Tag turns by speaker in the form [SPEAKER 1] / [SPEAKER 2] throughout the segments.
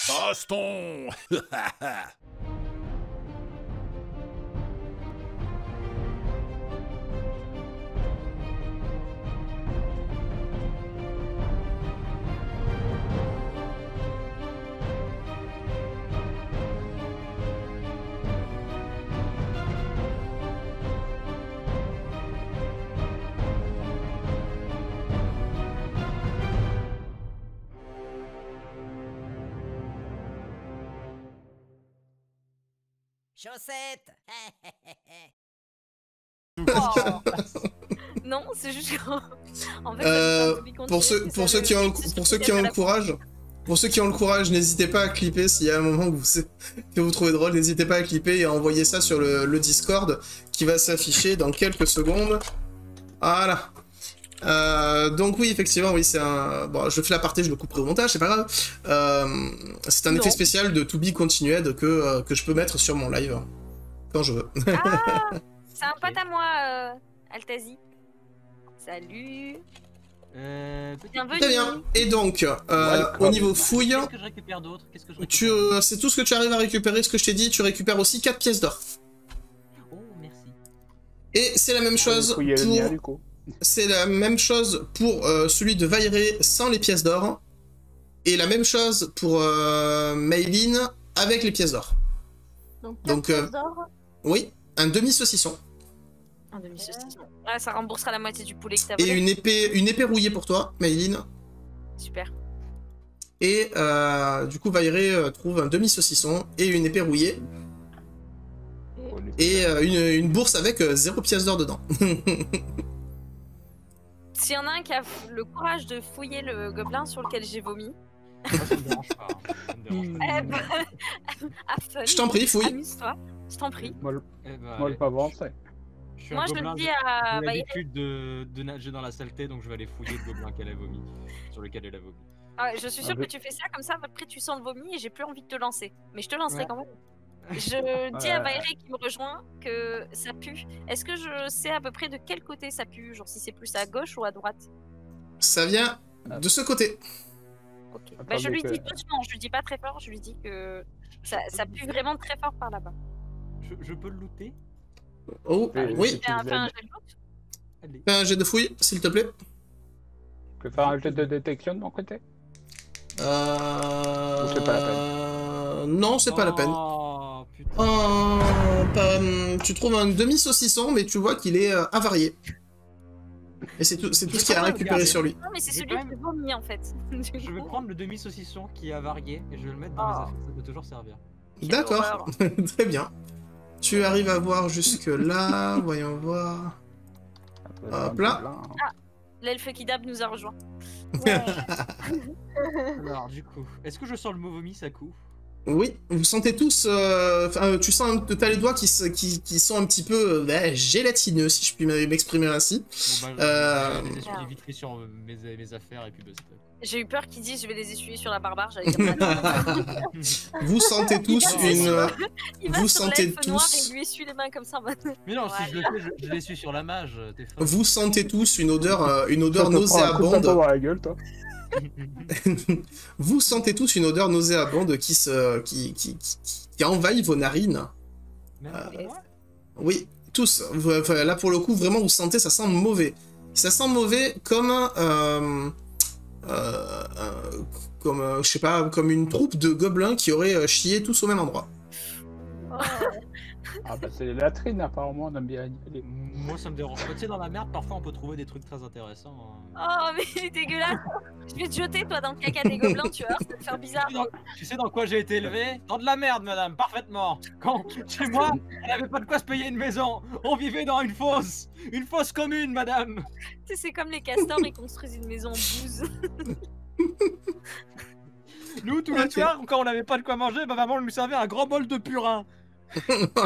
[SPEAKER 1] Baston.
[SPEAKER 2] Chaussette.
[SPEAKER 3] Oh. Non, c'est juste que... En fait,
[SPEAKER 4] pour ceux qui ont le courage, pour ceux qui ont le courage, n'hésitez pas à clipper s'il y a un moment que vous trouvez drôle, n'hésitez pas à clipper et à envoyer ça sur le Discord qui va s'afficher dans quelques secondes. Voilà. Donc oui, effectivement, oui, c'est un... Bon, je fais l'aparté, je le couperai au montage, c'est pas grave. C'est un effet spécial de To Be Continued que je peux mettre sur mon live quand je veux.
[SPEAKER 3] Ah, c'est un pote à moi, Altazi. Salut. Bienvenue.
[SPEAKER 4] Très bien. Et donc, au niveau fouille,
[SPEAKER 5] Qu'est-ce que je récupère d'autre? Qu'est-ce que je récupère?
[SPEAKER 4] c'est tout ce que tu arrives à récupérer, ce que je t'ai dit. Tu récupères aussi 4 pièces d'or.
[SPEAKER 5] Oh, merci.
[SPEAKER 4] Et c'est la même chose pour... C'est la même chose pour celui de Vairé sans les pièces d'or. Et la même chose pour Maylin avec les pièces d'or.
[SPEAKER 3] Donc, pièces d'or.
[SPEAKER 4] Oui, un demi-saucisson.
[SPEAKER 3] Un demi-saucisson. Ouais, ça remboursera la moitié du poulet que t'as
[SPEAKER 4] Et
[SPEAKER 3] volé.
[SPEAKER 4] une épée rouillée pour toi, Maylin.
[SPEAKER 3] Super.
[SPEAKER 4] Et du coup, Vairé trouve un demi-saucisson et une épée rouillée. Et une bourse avec 0 pièce d'or dedans.
[SPEAKER 3] S'il y en a un qui a le courage de fouiller le gobelin sur lequel j'ai vomi.
[SPEAKER 5] Moi, ça me dérange pas. Hein. Ça me dérange pas.
[SPEAKER 3] Eh ben, have fun.
[SPEAKER 4] Je t'en prie, fouille.
[SPEAKER 3] Amuse-toi. Je t'en prie.
[SPEAKER 6] Moi,
[SPEAKER 5] Eh ben,
[SPEAKER 6] moi le pas avancé.
[SPEAKER 5] Je suis
[SPEAKER 3] Moi,
[SPEAKER 5] un
[SPEAKER 3] je
[SPEAKER 5] gobelin,
[SPEAKER 3] le dis à
[SPEAKER 5] j'ai
[SPEAKER 3] Vairé.
[SPEAKER 5] l'habitude de nager dans la saleté, donc je vais aller fouiller le gobelin qu'elle a vomi, sur lequel elle a vomi.
[SPEAKER 3] Ah, je suis sûre que tu fais ça, comme ça, après tu sens le vomi et j'ai plus envie de te lancer. Mais je te lancerai quand même. Je dis à Vairé qui me rejoint que ça pue. Est-ce que je sais à peu près de quel côté ça pue? Genre si c'est plus à gauche ou à droite?
[SPEAKER 4] Ça vient de ce côté.
[SPEAKER 3] Ok. Bah, je lui dis doucement, je lui dis pas très fort, je lui dis que ça pue vraiment très fort par là-bas.
[SPEAKER 5] Je peux le looter?
[SPEAKER 4] Oh, oui.
[SPEAKER 3] Fais un jet de loot.
[SPEAKER 5] Allez.
[SPEAKER 4] Fais un jet de fouille, s'il te plaît.
[SPEAKER 6] Je peux faire un jet de détection de mon côté? c'est pas la peine?
[SPEAKER 4] Non, c'est pas la peine.
[SPEAKER 5] Oh, putain.
[SPEAKER 4] Tu trouves un demi-saucisson, mais tu vois qu'il est avarié. Et c'est tout ce qu'il y a à récupérer sur lui.
[SPEAKER 3] Non, mais c'est celui qui vomit en fait.
[SPEAKER 5] Je vais prendre le demi-saucisson qui est avarié et je vais le mettre dans mes affaires, ça peut toujours servir.
[SPEAKER 4] D'accord, très bien. Tu arrives à voir jusque là, voyons voir. Hop là.
[SPEAKER 3] Ah, l'elfe Kidab nous a rejoint.
[SPEAKER 5] Alors du coup, est-ce que je sens le mot vomi, ça coud?
[SPEAKER 4] Oui, vous sentez tous... tu sens, t'as les doigts qui sont un petit peu gélatineux, si je puis m'exprimer ainsi.
[SPEAKER 5] Bon bah, je vais les essuyer vite fait sur mes affaires et puis bah,
[SPEAKER 3] j'ai eu peur qu'ils disent je vais les essuyer sur la barbare, j'allais dire
[SPEAKER 4] vous sentez tous une...
[SPEAKER 3] Vous sentez tous... noir et il lui essuie les mains comme ça.
[SPEAKER 5] Mais non, si je le fais, je l'essuie sur la mage, t'es folle.
[SPEAKER 4] Vous sentez tous une odeur nauséabonde. Vous sentez tous une odeur nauséabonde qui envahit vos narines. Oui, tous. Enfin, là, pour le coup, vraiment, vous sentez, ça sent mauvais. Ça sent mauvais comme... je sais pas, comme une troupe de gobelins qui auraient chié tous au même endroit.
[SPEAKER 6] Ah bah c'est les latrines apparemment, on aime bien y aller.
[SPEAKER 5] Moi ça me dérange pas, tu sais dans la merde parfois on peut trouver des trucs très intéressants.
[SPEAKER 3] Oh mais il est dégueulasse. Je vais te jeter toi dans le caca des gobelins, tu vois, ça va te faire bizarre.
[SPEAKER 5] Tu sais dans quoi j'ai été élevé? Dans de la merde madame, parfaitement. Quand chez moi, on n'avait pas de quoi se payer une maison, on vivait dans une fosse commune madame.
[SPEAKER 3] Tu sais c'est comme les castors, ils construisent une maison en bouse.
[SPEAKER 5] Nous tous les soirs, quand on n'avait pas de quoi manger, ma maman nous servait un grand bol de purin.
[SPEAKER 3] Avec un peu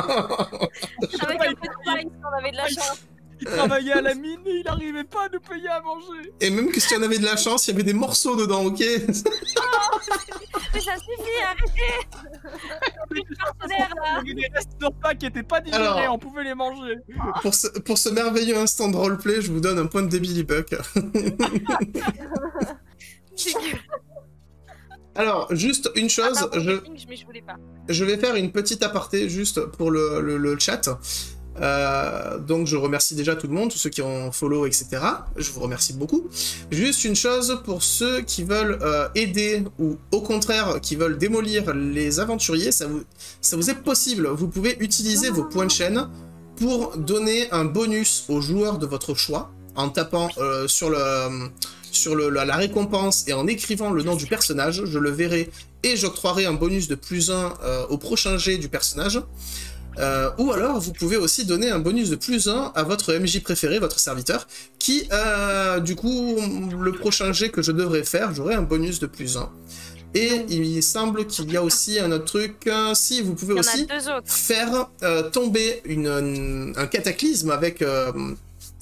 [SPEAKER 3] de paille, si on avait de la chance.
[SPEAKER 5] Il travaillait à la mine et il n'arrivait pas à nous payer à manger.
[SPEAKER 4] Et même que si on avait de la chance, il y avait des morceaux dedans, ok?
[SPEAKER 3] Oh, mais ça suffit, arrêtez.
[SPEAKER 5] Il y avait des restes de repas qui n'étaient pas digérés, alors, on pouvait les manger.
[SPEAKER 4] Pour ce merveilleux instant de roleplay, je vous donne un point de Billy Buck. Alors, juste une chose,
[SPEAKER 3] pardon, mais je voulais pas.
[SPEAKER 4] je vais faire une petite aparté juste pour le chat. Donc je remercie déjà tout le monde, tous ceux qui ont follow, etc. Je vous remercie beaucoup. Juste une chose pour ceux qui veulent aider ou au contraire qui veulent démolir les aventuriers, ça vous est possible. Vous pouvez utiliser vos points de chaîne pour donner un bonus aux joueurs de votre choix en tapant sur la récompense et en écrivant le nom du personnage. Je le verrai et j'octroierai un bonus de +1 au prochain jet du personnage. Ou alors, vous pouvez aussi donner un bonus de +1 à votre MJ préféré, votre serviteur, qui, du coup, le prochain jet que je devrais faire, j'aurai un bonus de +1. Et il semble qu'il y a aussi un autre truc, si vous pouvez aussi faire tomber un cataclysme avec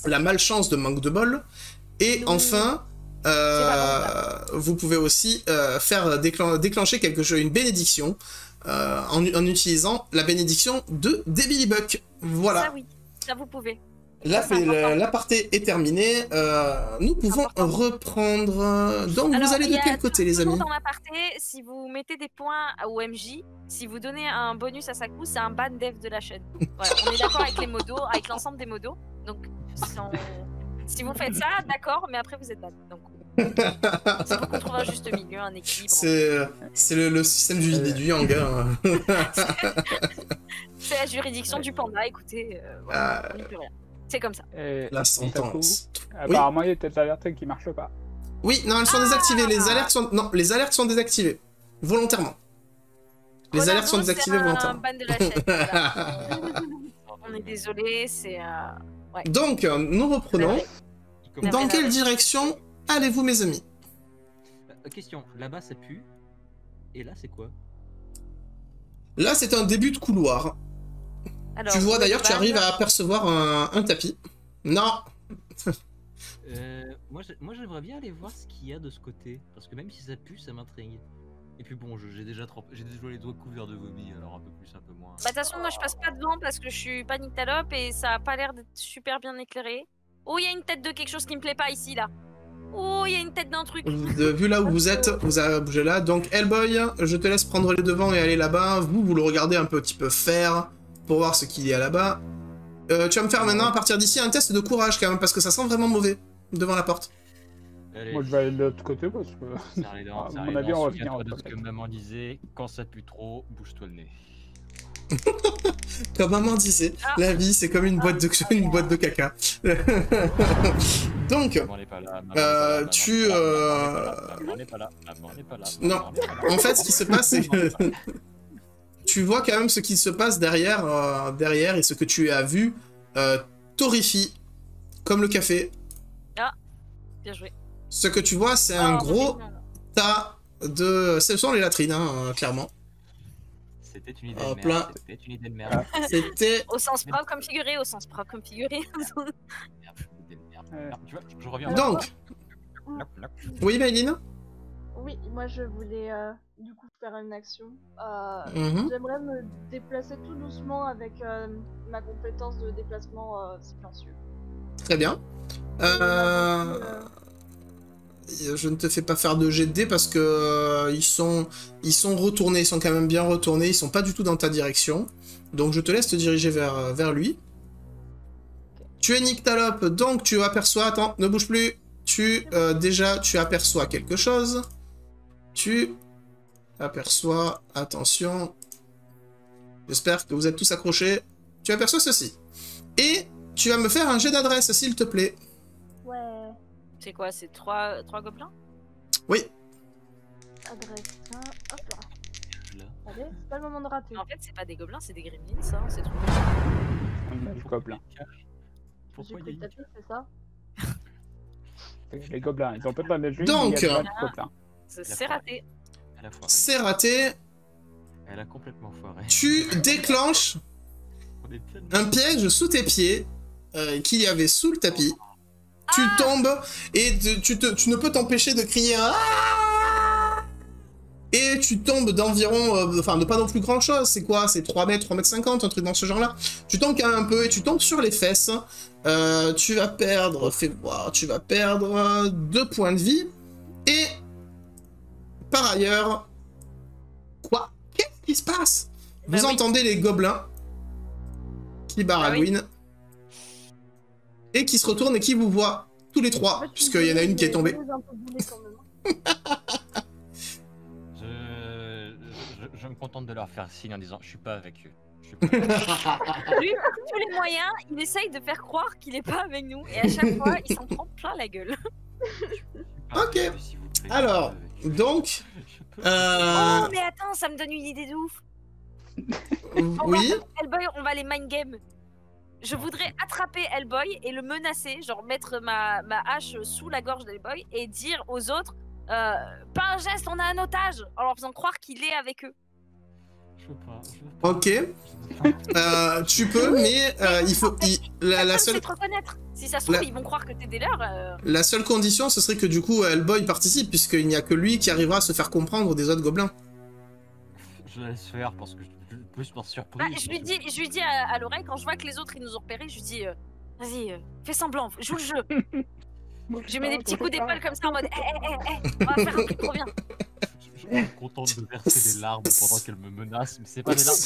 [SPEAKER 4] la malchance de manque de bol. Et enfin, vous pouvez aussi faire déclencher quelque chose, une bénédiction. En utilisant la bénédiction de Billy Buck. Voilà.
[SPEAKER 3] Ça oui, ça vous pouvez.
[SPEAKER 4] L'aparté est terminée. Nous pouvons reprendre. Donc alors, vous allez de quel côté, les amis?
[SPEAKER 3] Dans l'aparté, si vous mettez des points au MJ, si vous donnez un bonus à sa coup, c'est un ban dev de la chaîne. Voilà, on est d'accord avec les modos, avec l'ensemble des modos. Donc, si vous faites ça, d'accord, mais après vous êtes ban. Donc, c'est pour qu'on trouve un juste milieu, un équilibre.
[SPEAKER 4] C'est le système du yin et du yang. Hein.
[SPEAKER 3] C'est la juridiction du panda, écoutez, voilà, on n'y peut rien. C'est comme ça.
[SPEAKER 4] La sentence.
[SPEAKER 6] Apparemment, il y a peut-être alertes qui marchent pas.
[SPEAKER 4] Oui, non, elles sont désactivées. Les alertes sont désactivées. Volontairement. Les alertes sont désactivées volontairement.
[SPEAKER 3] Ban de la chaîne, voilà. On est désolé, c'est... Ouais.
[SPEAKER 4] Donc, nous reprenons. Dans quelle direction allez-vous, mes amis?
[SPEAKER 5] Question, là-bas ça pue, et là c'est quoi?
[SPEAKER 4] Là, c'est un début de couloir. Alors, tu vois d'ailleurs, tu arrives à apercevoir un tapis. Non.
[SPEAKER 5] Moi j'aimerais bien aller voir ce qu'il y a de ce côté, parce que même si ça pue, ça m'intrigue. Et puis bon, j'ai déjà les doigts couverts de vomi, alors un peu plus, un peu moins.
[SPEAKER 3] Bah de toute façon, moi je passe pas devant parce que je suis pas nyctalope et ça a pas l'air d'être super bien éclairé. Oh, il y a une tête de quelque chose qui me plaît pas ici, là. Oh, il y a une tête d'un truc.
[SPEAKER 4] Vu là où vous êtes, vous avez bougé là. Donc, Hellboy, je te laisse prendre les devants et aller là-bas. Vous le regardez un petit peu faire pour voir ce qu'il y a là-bas. Tu vas me faire maintenant, à partir d'ici, un test de courage quand même, parce que ça sent vraiment mauvais devant la porte.
[SPEAKER 6] Allez. Moi, je vais aller de l'autre côté parce que. À mon avis, on va finir
[SPEAKER 5] de ce que maman disait, quand ça pue trop, bouge-toi le nez.
[SPEAKER 4] Comme maman disait, la vie c'est comme une boîte de caca. Donc, tu... Non, en fait ce qui se passe c'est que tu vois quand même ce qui se passe derrière, et ce que tu as vu t'horrifie, comme le café.
[SPEAKER 3] Ah, bien joué.
[SPEAKER 4] Ce que tu vois c'est un gros tas de... Ce sont les latrines, hein, clairement.
[SPEAKER 5] C'était une idée de merde. C'était une idée de merde.
[SPEAKER 4] C'était...
[SPEAKER 3] Au sens propre comme figuré, au sens propre comme figuré.
[SPEAKER 5] Tu vois, je reviens.
[SPEAKER 4] Donc... Oui, Maëline?
[SPEAKER 1] Oui, moi je voulais du coup faire une action. J'aimerais me déplacer tout doucement avec ma compétence de déplacement silencieux.
[SPEAKER 4] Très bien. Je ne te fais pas faire de jet de dés parce que ils sont retournés, ils sont quand même bien retournés, ils sont pas du tout dans ta direction. Donc je te laisse te diriger vers lui. Okay. Tu es nyctalope, donc tu aperçois... Attends, ne bouge plus. Déjà, tu aperçois quelque chose. Tu aperçois... Attention. J'espère que vous êtes tous accrochés. Tu aperçois ceci. Et tu vas me faire un jet d'adresse, s'il te plaît.
[SPEAKER 1] Ouais.
[SPEAKER 3] C'est quoi, c'est 3 gobelins?
[SPEAKER 4] Oui.
[SPEAKER 1] Adresse, hop là. Allez, c'est pas le moment de rater.
[SPEAKER 3] En fait, c'est pas des gobelins, c'est des gremlins, ça, c'est trop.
[SPEAKER 6] Les gobelins.
[SPEAKER 1] J'ai pris le tapis, c'est ça?
[SPEAKER 6] Les gobelins, ils ont peut-être pas de jus.
[SPEAKER 4] Donc,
[SPEAKER 3] c'est raté.
[SPEAKER 4] C'est raté.
[SPEAKER 5] Elle a complètement foiré.
[SPEAKER 4] Tu déclenches un piège sous tes pieds qu'il y avait sous le tapis. Tu tombes et tu ne peux t'empêcher de crier un ah. Et tu tombes d'environ, enfin de pas non plus grand chose, c'est quoi? C'est 3 mètres, 3 mètres 50, un truc dans ce genre là. Tu tombes quand même un peu et tu tombes sur les fesses. Tu vas perdre, fais voir, tu vas perdre 2 points de vie. Et par ailleurs... Quoi? Qu'est-ce qui se passe? Vous entendez les gobelins qui baragouinent et qui se retournent et qui vous voient tous les trois, puisqu'il y en a une qui est tombée.
[SPEAKER 5] Je me contente de leur faire signe en disant je suis pas avec eux.
[SPEAKER 3] Lui, tous les moyens, il essaye de faire croire qu'il est pas avec nous et à chaque fois, il s'en prend plein la gueule.
[SPEAKER 4] Ok. Alors, donc...
[SPEAKER 3] Oh, mais attends, ça me donne une idée de ouf.
[SPEAKER 4] Oui.
[SPEAKER 3] Hellboy, on va les mind game. Je voudrais attraper Hellboy et le menacer, genre mettre ma hache sous la gorge d'Hellboy et dire aux autres pas un geste, on a un otage, en leur faisant croire qu'il est avec eux.
[SPEAKER 5] Je veux pas.
[SPEAKER 4] Ok. Tu peux, mais il faut... La seule...
[SPEAKER 3] te reconnaître. Si ça se trouve, ils vont croire que t'es des leurs.
[SPEAKER 4] La seule condition, ce serait que du coup, Hellboy participe, puisqu'il n'y a que lui qui arrivera à se faire comprendre des autres gobelins.
[SPEAKER 5] Je laisse faire parce que je suis plus par surprise.
[SPEAKER 3] Je lui dis à l'oreille, quand je vois que les autres ils nous ont repérés, je lui dis vas-y, fais semblant, joue le jeu. Je mets des petits coups d'épaule comme ça en mode on va faire un truc trop bien.
[SPEAKER 5] Je suis contente de verser des larmes pendant qu'elle me menace, mais c'est pas des larmes.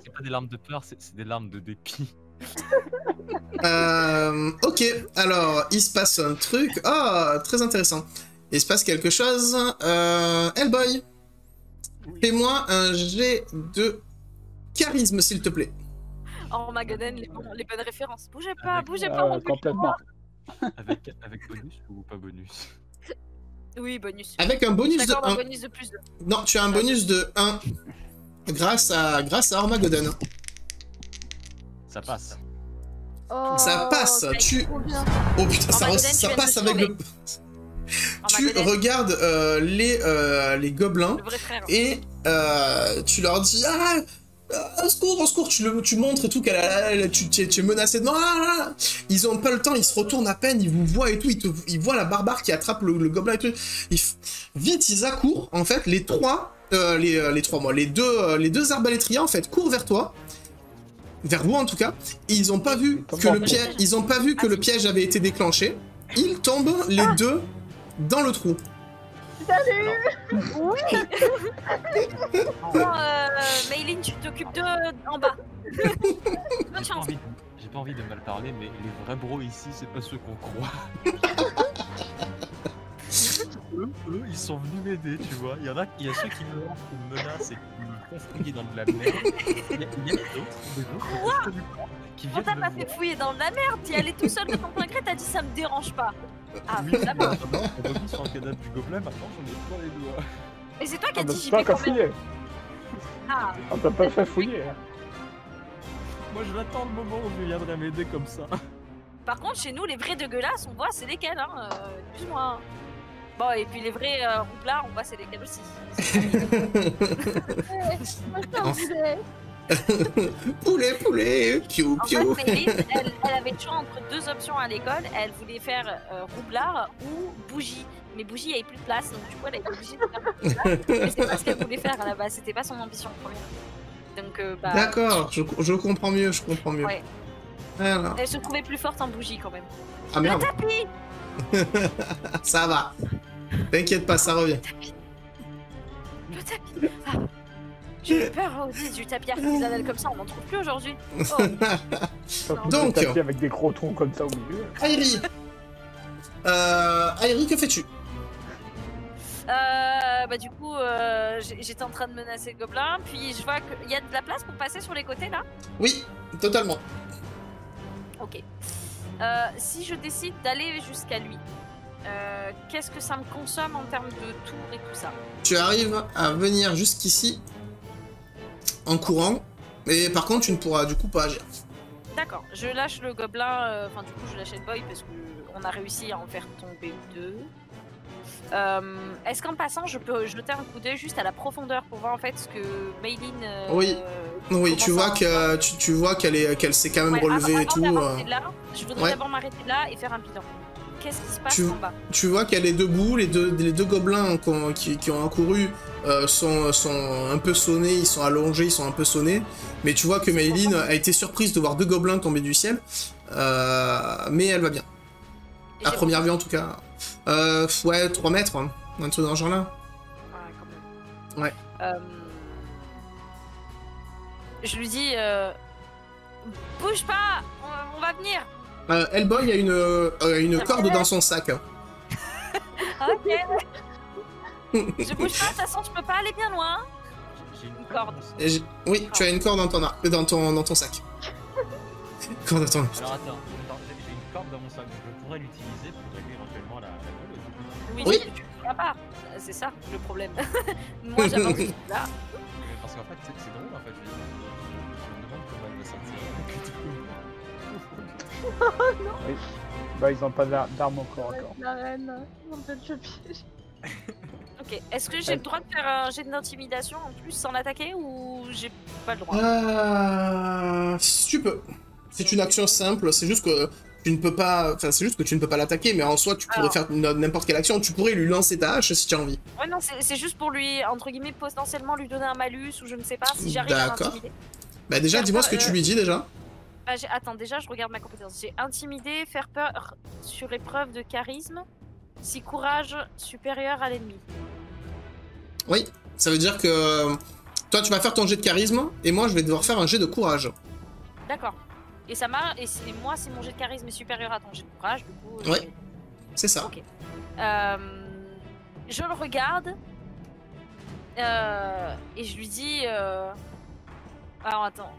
[SPEAKER 5] C'est pas des larmes de peur, c'est des larmes de dépit.
[SPEAKER 4] Ok, alors il se passe un truc. Oh, très intéressant. Il se passe quelque chose. Hellboy, fais-moi un jet de charisme, s'il te plaît.
[SPEAKER 3] Oh my god, les bonnes références. Bougez pas,
[SPEAKER 6] complètement.
[SPEAKER 5] Avec bonus ou pas bonus?
[SPEAKER 3] Oui, bonus.
[SPEAKER 4] Avec un bonus de 1.
[SPEAKER 3] Bonus de plus de...
[SPEAKER 4] Non, tu as un bonus de 1 grâce à Armageddon.
[SPEAKER 5] Ça passe.
[SPEAKER 1] Oh,
[SPEAKER 4] ça passe, tu... Oh putain, ça passe avec le... Tu regardes les gobelins et tu leur dis au secours, tu montres et tout, tu es menacé de... Non, ils ont pas le temps, ils se retournent à peine, ils vous voient et tout, ils voient la barbare qui attrape le gobelin et tout. Vite, ils accourent, en fait, les deux arbalétriens, en fait, courent vers toi, vers vous en tout cas, et ils ont pas vu que le piège avait été déclenché, ils tombent les deux dans le trou.
[SPEAKER 1] Salut.
[SPEAKER 3] Oui. Bon, Mayline, tu t'occupes d'eux en bas. Bonne chance.
[SPEAKER 5] J'ai pas envie de mal parler, mais les vrais bros ici, c'est pas ceux qu'on croit. eux, ils sont venus m'aider, tu vois. Il y a ceux qui me menacent et qui me font fouiller dans de la merde. Il y a d'autres qui viennent.
[SPEAKER 3] On t'a pas fait fouiller dans de la merde, t'y allais tout seul de ton plein gré, t'as dit ça me dérange pas. Ah,
[SPEAKER 5] oui, ça va. On remis sur un cadavre du gobelin, maintenant j'en ai pas les doigts.
[SPEAKER 3] Et c'est toi qui as dit
[SPEAKER 6] j'y vais quand même.
[SPEAKER 3] Ah.
[SPEAKER 6] On t'a pas fait fouiller.
[SPEAKER 5] Moi je l'attends le moment où je viendrai m'aider comme ça.
[SPEAKER 3] Par contre, chez nous, les vrais dégueulasses, on voit c'est lesquels, hein, excuse-moi. Bon, et puis les vrais roublards, on voit c'est lesquels aussi.
[SPEAKER 1] Moi je t'en voulais.
[SPEAKER 4] Poulet, piou, piou.
[SPEAKER 3] En fait, Mayline, elle avait le choix entre deux options à l'école. Elle voulait faire roublard ou bougie. Mais bougie, il n'y avait plus de place, donc du coup, elle a été obligée de faire roublard. Mais c'est pas ce qu'elle voulait faire à la base, c'était pas son ambition première. Donc,
[SPEAKER 4] D'accord, je comprends mieux,
[SPEAKER 3] Ouais.
[SPEAKER 4] Voilà.
[SPEAKER 3] Elle se trouvait plus forte en bougie quand même.
[SPEAKER 4] Ah merde.
[SPEAKER 3] Le tapis.
[SPEAKER 4] Ça va. T'inquiète pas, ça revient.
[SPEAKER 3] Le tapis. Ah. J'ai eu peur du tapis artisanal comme ça, on n'en trouve plus aujourd'hui. Oh.
[SPEAKER 4] Donc,
[SPEAKER 6] tapis avec des gros troncs comme ça au milieu.
[SPEAKER 4] Airi. Airi, que fais-tu?
[SPEAKER 3] Du coup, j'étais en train de menacer le gobelin, puis je vois qu'il y a de la place pour passer sur les côtés là.
[SPEAKER 4] Oui, totalement.
[SPEAKER 3] Ok. Si je décide d'aller jusqu'à lui, qu'est-ce que ça me consomme en termes de tours et tout ça?
[SPEAKER 4] Tu arrives à venir jusqu'ici en courant, mais par contre tu ne pourras du coup pas agir.
[SPEAKER 3] D'accord, je lâche le gobelin, enfin du coup je lâche Hellboy parce qu'on a réussi à en faire tomber deux. Est-ce qu'en passant je peux jeter un coup d'œil juste à la profondeur pour voir en fait ce que Mayline...
[SPEAKER 4] Oui, tu vois qu'elle s'est quand même relevée et tout.
[SPEAKER 3] Là, je voudrais d'abord m'arrêter là et faire un bilan. Qu'est-ce qui se passe en bas?
[SPEAKER 4] Tu vois qu'elle est debout, les deux gobelins qui ont accouru sont un peu sonnés, ils sont allongés, ils sont un peu sonnés. Mais tu vois que Mayline a été surprise de voir deux gobelins tomber du ciel. Mais elle va bien. À première vue en tout cas. Ouais, 3 mètres, hein, un truc dans ce genre-là. Ouais.
[SPEAKER 3] Je lui dis bouge pas, on va venir.
[SPEAKER 4] Hellboy a une corde dans son sac.
[SPEAKER 3] Ok. Je bouge pas, de toute façon je peux pas aller bien loin.
[SPEAKER 5] J'ai
[SPEAKER 3] Une corde.
[SPEAKER 4] Oui, tu as une corde dans ton sac. Corde dans ton...
[SPEAKER 5] Alors attends, j'ai une corde dans mon sac, je pourrais l'utiliser pour régler éventuellement la colle.
[SPEAKER 3] Oui, tu pourras pas. C'est ça le problème. Moi j'avance là.
[SPEAKER 5] Parce qu'en fait c'est drôle en fait, je me demande comment elle va sortir.
[SPEAKER 1] Oh non.
[SPEAKER 6] Oui. Bah, ils ont pas d'armes encore.
[SPEAKER 1] La reine, ils ont peut-être le piège.
[SPEAKER 3] Ok, est-ce que j'ai le droit de faire un jet d'intimidation en plus sans l'attaquer ou j'ai pas le droit?
[SPEAKER 4] Si tu peux. C'est une action simple, c'est juste que tu ne peux pas... Enfin, c'est juste que tu ne peux pas l'attaquer, mais en soi, tu pourrais faire n'importe quelle action. Tu pourrais lui lancer ta hache si tu as envie.
[SPEAKER 3] Ouais, non, c'est juste pour lui, entre guillemets, potentiellement lui donner un malus ou je ne sais pas, si j'arrive à l'intimider.
[SPEAKER 4] Bah déjà, dis-moi ce que tu lui dis, déjà.
[SPEAKER 3] Bah, attends, déjà, je regarde ma compétence. J'ai intimidé, faire peur sur épreuve de charisme, si courage supérieur à l'ennemi.
[SPEAKER 4] Oui, ça veut dire que... Toi, tu vas faire ton jet de charisme, et moi, je vais devoir faire un jet de courage.
[SPEAKER 3] D'accord. Et ça marche, et moi, si mon jet de charisme est supérieur à ton jet de courage, du coup...
[SPEAKER 4] Ouais, c'est ça.
[SPEAKER 3] Ok. Je le regarde, et je lui dis... Alors, attends.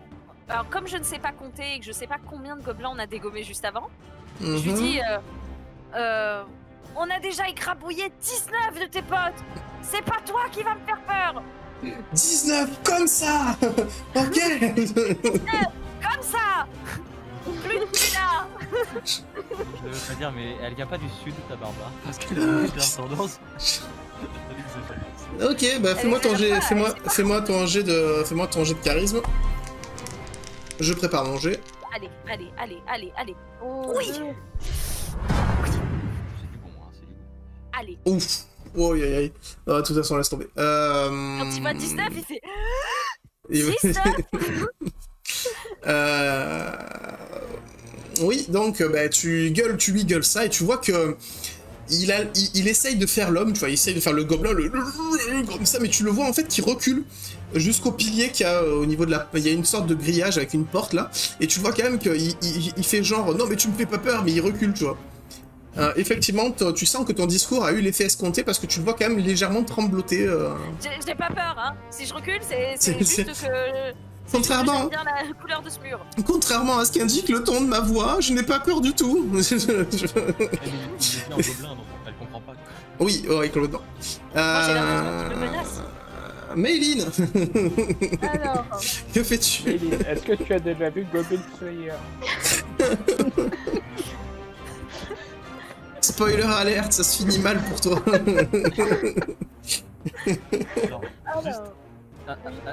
[SPEAKER 3] Alors, comme je ne sais pas compter et que je sais pas combien de gobelins on a dégommé juste avant, je lui dis... on a déjà écrabouillé 19 de tes potes. C'est pas toi qui va me faire peur.
[SPEAKER 4] 19 comme ça. Ok.
[SPEAKER 3] 19 comme ça. Plus de plus là.
[SPEAKER 5] Je veux pas dire, mais elle vient pas du sud, ta Barbare, parce qu'elle a une tendance.
[SPEAKER 4] Ok, bah fais-moi ton jet de charisme. Je prépare mon jet.
[SPEAKER 3] Allez.
[SPEAKER 1] Oh,
[SPEAKER 3] Oui.
[SPEAKER 1] Dieu.
[SPEAKER 5] C'est du bon, hein, c'est du bon.
[SPEAKER 3] Allez.
[SPEAKER 4] Ouf. Oh, aïe aïe. Ah, de toute façon, laisse tomber.
[SPEAKER 3] Quand il va 19, il fait... 19.
[SPEAKER 4] Oui, donc bah, tu lui gueules ça et tu vois que il essaye de faire l'homme, tu vois, il essaye de faire le gobelin, comme ça, mais tu le vois en fait qui recule jusqu'au pilier qu'il y a au niveau de la... Il y a une sorte de grillage avec une porte là, et tu vois quand même qu'il fait genre, non mais tu me fais pas peur, mais il recule, tu vois. Effectivement, tu sens que ton discours a eu l'effet escompté parce que tu le vois quand même légèrement trembloter.
[SPEAKER 3] J'ai pas peur, hein. Si je recule, c'est juste que...
[SPEAKER 4] Contrairement,
[SPEAKER 3] bien la couleur de ce mur.
[SPEAKER 4] Contrairement à ce qu'indique le ton de ma voix, je n'ai pas peur du tout.
[SPEAKER 5] Elle est en gobelin, donc elle comprend pas.
[SPEAKER 4] Oui, complètement.
[SPEAKER 3] Moi j'ai l'impression qu'il me menace.
[SPEAKER 4] Mayline.
[SPEAKER 1] Alors,
[SPEAKER 4] Que fais-tu?
[SPEAKER 6] Est-ce que tu as déjà vu Goblin Slayer?
[SPEAKER 4] Spoiler alert, ça se finit mal pour toi.
[SPEAKER 5] Juste,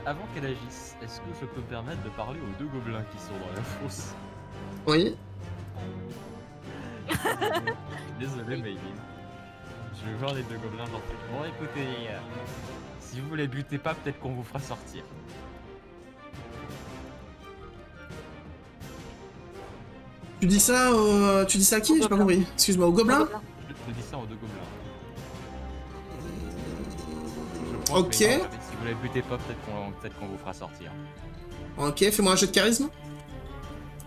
[SPEAKER 5] avant qu'elle agisse, est-ce que je peux me permettre de parler aux deux gobelins qui sont dans la fosse?
[SPEAKER 4] Oui.
[SPEAKER 5] Désolé, Mayline. Je vais voir les deux gobelins dans le... Bon, écoutez, si vous les butez pas, peut-être qu'on vous fera sortir.
[SPEAKER 4] Tu dis ça à qui? J'ai pas compris. Excuse-moi, au gobelin?
[SPEAKER 5] Je dis ça aux deux gobelins.
[SPEAKER 4] Ok.
[SPEAKER 5] Si vous les butez pas, peut-être qu'on vous fera sortir.
[SPEAKER 4] Ok, fais-moi un jet de charisme.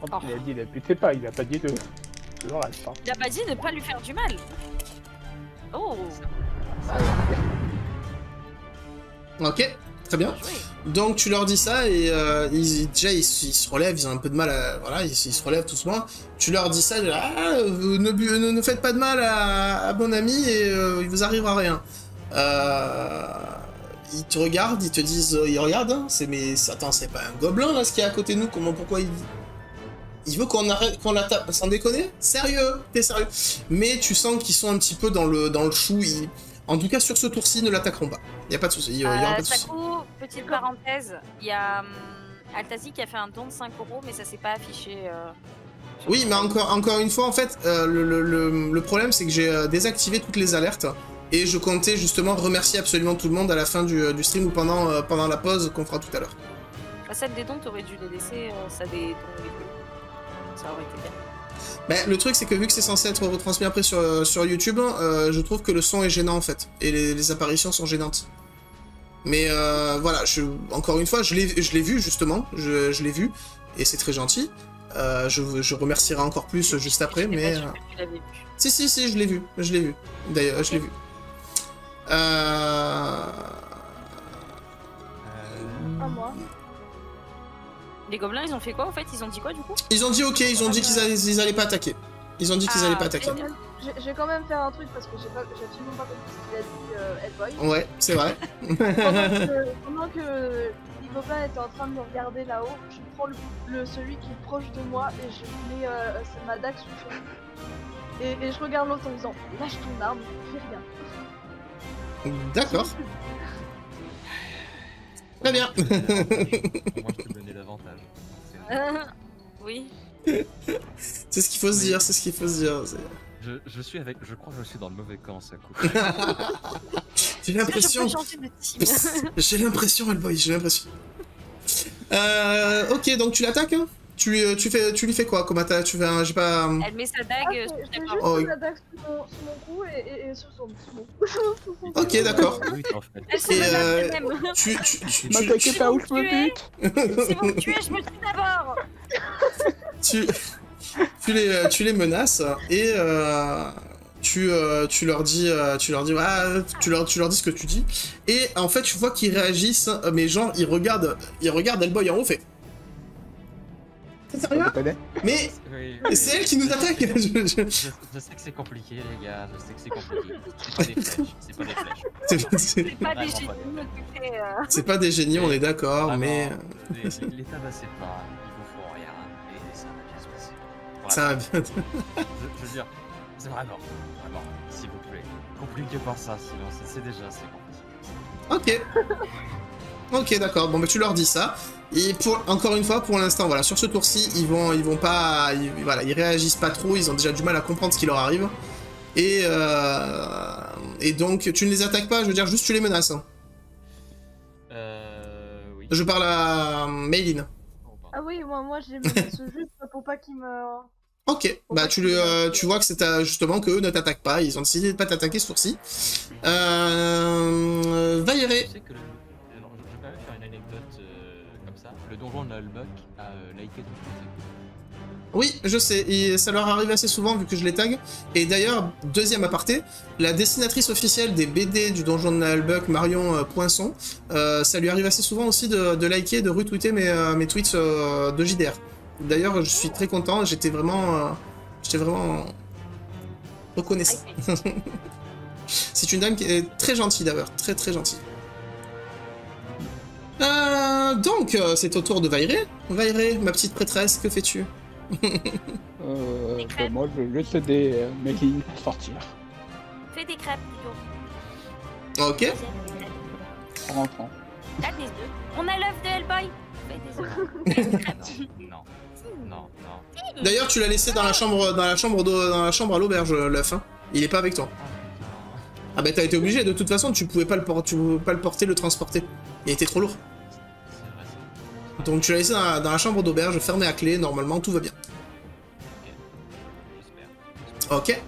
[SPEAKER 6] Oh, il a dit ne butez pas, il a pas dit de... le reste. Hein.
[SPEAKER 3] Il a pas dit de pas lui faire du mal. Oh.
[SPEAKER 4] Ok, très bien. Donc tu leur dis ça et déjà ils se relèvent, ils ont un peu de mal à... Voilà, ils se relèvent tout doucement. Tu leur dis ça, ne faites pas de mal à mon ami et il vous arrivera rien. Ils te regardent, ils te disent... ils regardent, hein, mais attends, c'est pas un gobelin là ce qui est à côté de nous, pourquoi il veut qu'on arrête, qu'on la tape, sans déconner? Sérieux? T'es sérieux? Mais tu sens qu'ils sont un petit peu dans le chou, en tout cas sur ce tour-ci, ne l'attaqueront pas. Y a pas de souci, il y aura pas de souci.
[SPEAKER 3] Sakou, petite parenthèse, il y a Altazi qui a fait un don de 5 €, mais ça s'est pas affiché.
[SPEAKER 4] Oui, mais encore une fois, en fait, le problème, c'est que j'ai désactivé toutes les alertes. Et je comptais justement remercier absolument tout le monde à la fin du stream ou pendant la pause qu'on fera tout à l'heure.
[SPEAKER 3] La scène des dons, t'aurais dû les laisser, ça des dons. Ça aurait été bien.
[SPEAKER 4] Ben, le truc, c'est que vu que c'est censé être retransmis après sur YouTube, je trouve que le son est gênant en fait. Et les apparitions sont gênantes. Mais voilà, encore une fois, je l'ai vu justement, je l'ai vu, et c'est très gentil. Je remercierai encore plus juste après, mais... Si, je l'ai vu, D'ailleurs, je l'ai vu.
[SPEAKER 1] Moi.
[SPEAKER 3] Les gobelins, ils ont fait quoi en fait? Ils ont dit quoi du coup?
[SPEAKER 4] Ils ont dit ok, ils ont dit qu'ils allaient pas attaquer. Ils ont dit qu'ils allaient pas attaquer.
[SPEAKER 1] Je vais quand même faire un truc parce que j'ai absolument pas compris ce qu'il a dit Hellboy.
[SPEAKER 4] Ouais, c'est vrai.
[SPEAKER 1] pendant que les gobelins étaient en train de me regarder là-haut, je prends celui qui est proche de moi et je mets ma dague sous le feu. Et je regarde l'autre en disant lâche ton arme, fais rien.
[SPEAKER 4] D'accord. Très bien.
[SPEAKER 5] Moi, je peux donner l'avantage.
[SPEAKER 3] Oui.
[SPEAKER 4] C'est ce qu'il faut se dire, c'est ce qu'il faut se dire.
[SPEAKER 5] Je suis avec... Je crois que je suis dans le mauvais camp, ça coup.
[SPEAKER 4] J'ai l'impression... J'ai l'impression, Hellboy, j'ai l'impression. Ok, donc tu l'attaques hein? Tu lui fais quoi comme attaque? J'ai pas...
[SPEAKER 3] Elle met sa dague
[SPEAKER 1] sur la dague sous mon cou et sur son cou.
[SPEAKER 4] Ok, d'accord.
[SPEAKER 3] Elle se met même.
[SPEAKER 4] Tu
[SPEAKER 6] m'attaquez pas où je me bute.
[SPEAKER 3] Si vous me tuez, je me tue d'abord.
[SPEAKER 4] Tu les menaces et tu leur dis tu leur dis ce que tu dis et en fait tu vois qu'ils réagissent mais genre ils regardent Hellboy en haut fait. C'est sérieux? Mais oui. C'est elle qui nous attaque.
[SPEAKER 5] Je sais que c'est compliqué les gars, je sais que c'est compliqué. C'est pas des flèches,
[SPEAKER 3] c'est pas des génies.
[SPEAKER 4] C'est pas des génies, on est d'accord,
[SPEAKER 5] ah
[SPEAKER 4] mais
[SPEAKER 5] l'état va c'est pas, il vous faut rien et ça va bien se passer.
[SPEAKER 4] Ça va bien.
[SPEAKER 5] Je veux dire, c'est vraiment, s'il vous plaît, compliqué par ça, sinon c'est déjà assez compliqué.
[SPEAKER 4] Ok, d'accord. Bon, bah tu leur dis ça. Et encore une fois, pour l'instant, voilà, sur ce tour-ci, ils vont pas, voilà, ils réagissent pas trop. Ils ont déjà du mal à comprendre ce qui leur arrive. Et donc, tu ne les attaques pas. Je veux dire, juste tu les menaces.
[SPEAKER 5] Oui.
[SPEAKER 4] Je parle à Maylin.
[SPEAKER 1] Ah oui, moi je les menace juste pour pas qu'ils me...
[SPEAKER 4] Ok, bah tu vois que c'est justement qu'eux ne t'attaquent pas. Ils ont décidé de pas t'attaquer ce tour-ci. Vailleray.
[SPEAKER 5] Le donjon de Nullbuck a liké donc.
[SPEAKER 4] Oui, je sais, et ça leur arrive assez souvent vu que je les tag. Et d'ailleurs, deuxième aparté, la dessinatrice officielle des BD du donjon de Nullbuck, Marion Poinçon, ça lui arrive assez souvent aussi de liker, de retweeter mes tweets de JDR. D'ailleurs, je suis très content, j'étais vraiment reconnaissant. C'est une dame qui est très gentille d'ailleurs, très très gentille. Donc, c'est au tour de Vailleray. Vailleray, ma petite prêtresse, que fais-tu?
[SPEAKER 6] Moi, je vais laisser des Maylin sortir.
[SPEAKER 3] Fais des crêpes plutôt.
[SPEAKER 4] Ok.
[SPEAKER 6] En rentrant.
[SPEAKER 3] Calme-les deux. On a l'œuf de Hellboy. Fais des crêpes.
[SPEAKER 5] Non.
[SPEAKER 4] D'ailleurs, tu l'as laissé dans la chambre à l'auberge, l'œuf. Hein. Il est pas avec toi. Ah bah t'as été obligé, de toute façon tu pouvais pas le porter, le transporter. Il était trop lourd. Donc tu l'as laissé dans la chambre d'auberge, fermé à clé, normalement tout va bien. Ok.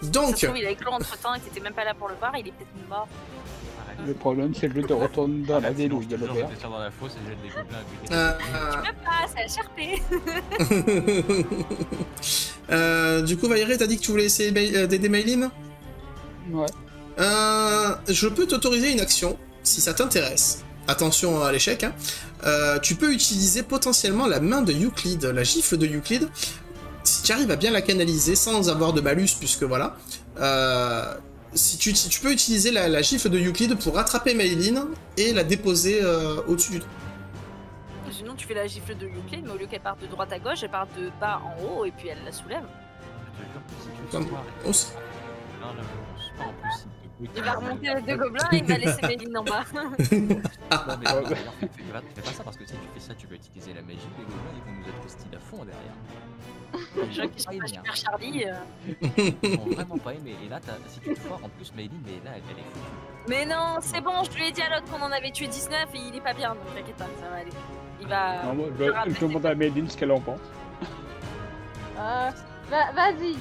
[SPEAKER 4] Donc...
[SPEAKER 3] Ça se trouve, il a éclos entre temps et t'étais même pas là pour le voir, il est peut-être mort.
[SPEAKER 6] Le problème c'est que je te retourne dans la ville où il y a l'auberge.
[SPEAKER 5] Tu dans la fosse et j'ai des gobelins.
[SPEAKER 3] Tu peux pas, c'est HRP.
[SPEAKER 4] Du coup Vailleray, t'as dit que tu voulais essayer d'aider Maylin?
[SPEAKER 6] Ouais.
[SPEAKER 4] Je peux t'autoriser une action, si ça t'intéresse. Attention à l'échec, hein. Tu peux utiliser potentiellement la main de Euclid, la gifle de Euclid. Si tu arrives à bien la canaliser sans avoir de malus, puisque voilà. Si tu peux utiliser la gifle de Euclid pour rattraper Maylin et la déposer au-dessus du dos.
[SPEAKER 3] Sinon tu fais la gifle de Euclid, mais au lieu qu'elle parte de droite à gauche, elle part de bas en haut et puis elle la soulève.
[SPEAKER 4] Comme...
[SPEAKER 5] c'est pas impossible.
[SPEAKER 3] Il va remonter avec deux gobelins et il va laisser Maylin en bas.
[SPEAKER 5] Non mais fais pas ça parce que si tu fais ça, tu vas utiliser la magie, les gobelins ils vont nous être hostiles à fond derrière.
[SPEAKER 3] Les gens qui sont pas super Charlie.
[SPEAKER 5] Ils vont vraiment pas aimer. Et là, si tu te foires en plus Maylin, mais là elle est foutue.
[SPEAKER 3] Mais non, c'est bon, je lui ai dit à l'autre qu'on en avait tué 19 et il est pas bien, donc t'inquiète pas, ça va aller. Il va...
[SPEAKER 6] Non, moi, je demande à Maylin ce qu'elle en pense.
[SPEAKER 1] Vas-y.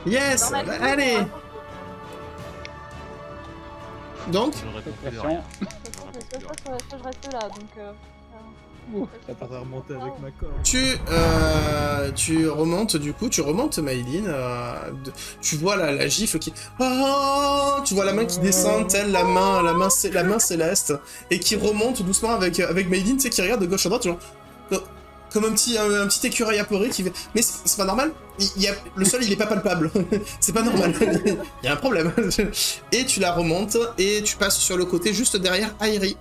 [SPEAKER 4] Yes, allez. Donc
[SPEAKER 2] Je réponds plus de
[SPEAKER 6] Pression.
[SPEAKER 2] rien.
[SPEAKER 1] Est-ce que je reste là, donc...
[SPEAKER 6] Ça
[SPEAKER 7] faudrait remonter avec ma corde.
[SPEAKER 4] tu remontes du coup, tu remontes Maïline, tu vois la gifle qui... Oh, tu vois la main qui descend, telle la main céleste, et qui remonte doucement avec Maïline, tu sais, qui regarde de gauche à droite, genre... Comme un petit écureuil apeuré qui fait... Mais c'est pas normal, le sol il est pas palpable, c'est pas normal, il y a un problème. Et tu la remontes, et tu passes sur le côté juste derrière Airi.